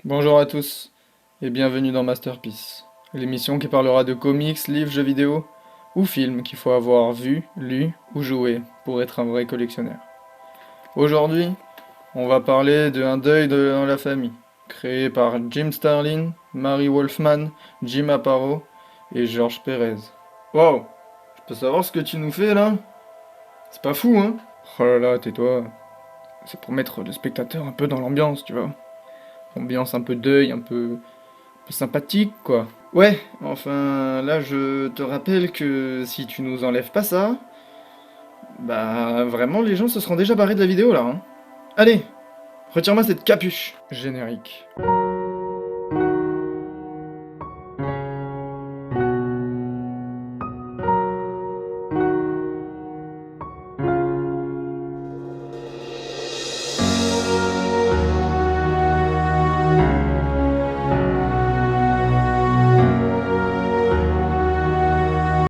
Bonjour à tous et bienvenue dans Masterpiece, l'émission qui parlera de comics, livres, jeux vidéo ou films qu'il faut avoir vu, lu ou joué pour être un vrai collectionneur. Aujourd'hui, on va parler de Un deuil dans la famille, créé par Jim Starlin, Mary Wolfman, Jim Aparo et George Pérez. Wow, je peux savoir ce que tu nous fais là? C'est pas fou, hein? Oh là là, tais-toi. C'est pour mettre le spectateur un peu dans l'ambiance, tu vois. Ambiance un peu deuil, un peu sympathique, quoi. Ouais, enfin, là, je te rappelle que si tu nous enlèves pas ça, bah, vraiment, les gens se seront déjà barrés de la vidéo, là, hein. Allez, retire-moi cette capuche. Générique.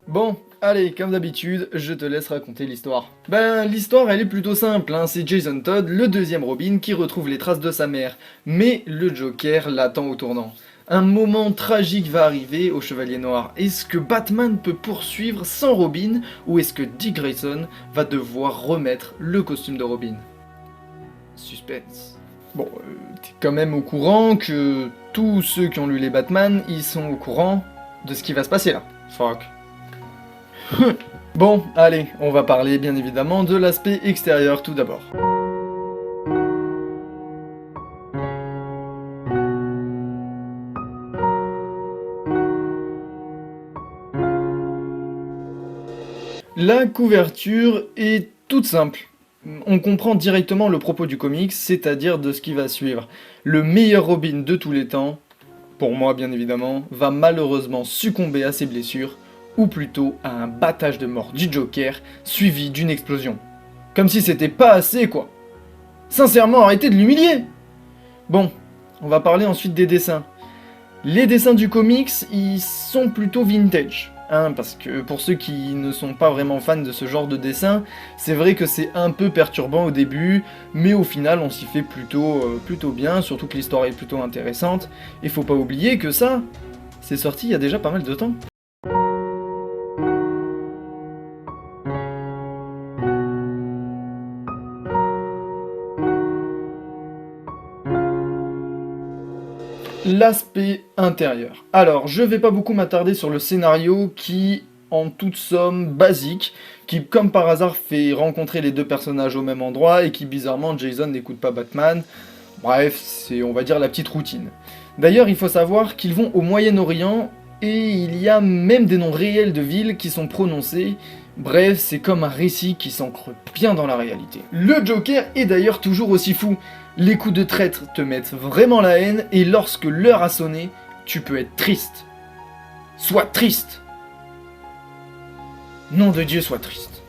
Bon, allez, comme d'habitude, je te laisse raconter l'histoire. Ben, l'histoire, elle est plutôt simple, hein. C'est Jason Todd, le deuxième Robin, qui retrouve les traces de sa mère. Mais le Joker l'attend au tournant. Un moment tragique va arriver au Chevalier Noir. Est-ce que Batman peut poursuivre sans Robin, ou est-ce que Dick Grayson va devoir remettre le costume de Robin? Suspense. Bon, t'es quand même au courant que tous ceux qui ont lu les Batman, ils sont au courant de ce qui va se passer là. Fuck. Bon, allez, on va parler bien évidemment de l'aspect extérieur tout d'abord. La couverture est toute simple. On comprend directement le propos du comics, c'est-à-dire de ce qui va suivre. Le meilleur Robin de tous les temps, pour moi bien évidemment, va malheureusement succomber à ses blessures, ou plutôt à un battage de mort du Joker, suivi d'une explosion. Comme si c'était pas assez, quoi. Sincèrement, arrêtez de l'humilier. Bon, on va parler ensuite des dessins. Les dessins du comics, ils sont plutôt vintage. Hein, parce que pour ceux qui ne sont pas vraiment fans de ce genre de dessin, c'est vrai que c'est un peu perturbant au début, mais au final on s'y fait plutôt bien, surtout que l'histoire est plutôt intéressante. Et faut pas oublier que ça, c'est sorti il y a déjà pas mal de temps. L'aspect intérieur. Alors, je vais pas beaucoup m'attarder sur le scénario qui, en toute somme, basique, qui, comme par hasard, fait rencontrer les deux personnages au même endroit et qui, bizarrement, Jason n'écoute pas Batman. Bref, c'est, on va dire, la petite routine. D'ailleurs, il faut savoir qu'ils vont au Moyen-Orient et il y a même des noms réels de villes qui sont prononcés. Bref, c'est comme un récit qui s'ancre bien dans la réalité. Le Joker est d'ailleurs toujours aussi fou. Les coups de traître te mettent vraiment la haine, et lorsque l'heure a sonné, tu peux être triste. Sois triste. Nom de Dieu, sois triste.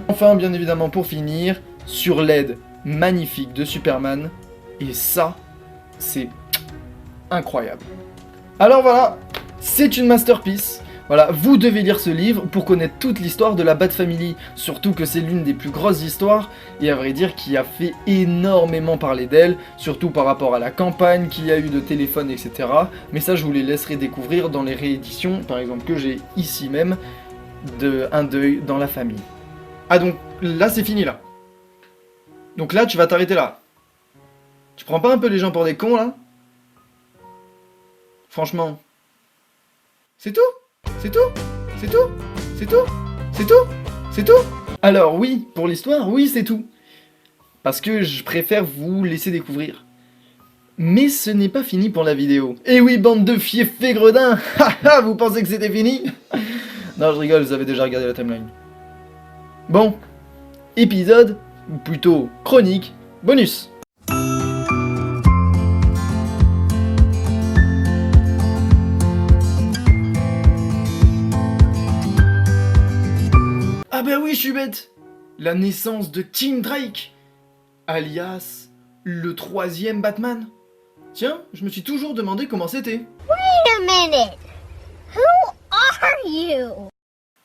Enfin, bien évidemment, pour finir, sur l'aide magnifique de Superman, et ça, c'est incroyable. Alors voilà, c'est une masterpiece. Voilà, vous devez lire ce livre pour connaître toute l'histoire de la Bat Family, surtout que c'est l'une des plus grosses histoires, et à vrai dire qui a fait énormément parler d'elle, surtout par rapport à la campagne qu'il y a eu de téléphone, etc. Mais ça, je vous les laisserai découvrir dans les rééditions, par exemple que j'ai ici même, de Un deuil dans la famille. Ah donc, là c'est fini là. Donc là, tu vas t'arrêter là. Tu prends pas un peu les gens pour des cons là? Franchement. C'est tout? C'est tout? C'est tout? C'est tout? C'est tout? C'est tout? Alors oui, pour l'histoire, oui c'est tout. Parce que je préfère vous laisser découvrir. Mais ce n'est pas fini pour la vidéo. Et oui, bande de fiefés gredins. Haha, vous pensez que c'était fini? Non, je rigole, vous avez déjà regardé la timeline. Bon, épisode, ou plutôt chronique, bonus. Ah bah oui, je suis bête. La naissance de Tim Drake, alias le troisième Batman. Tiens, je me suis toujours demandé comment c'était. Wait a minute. Who are you?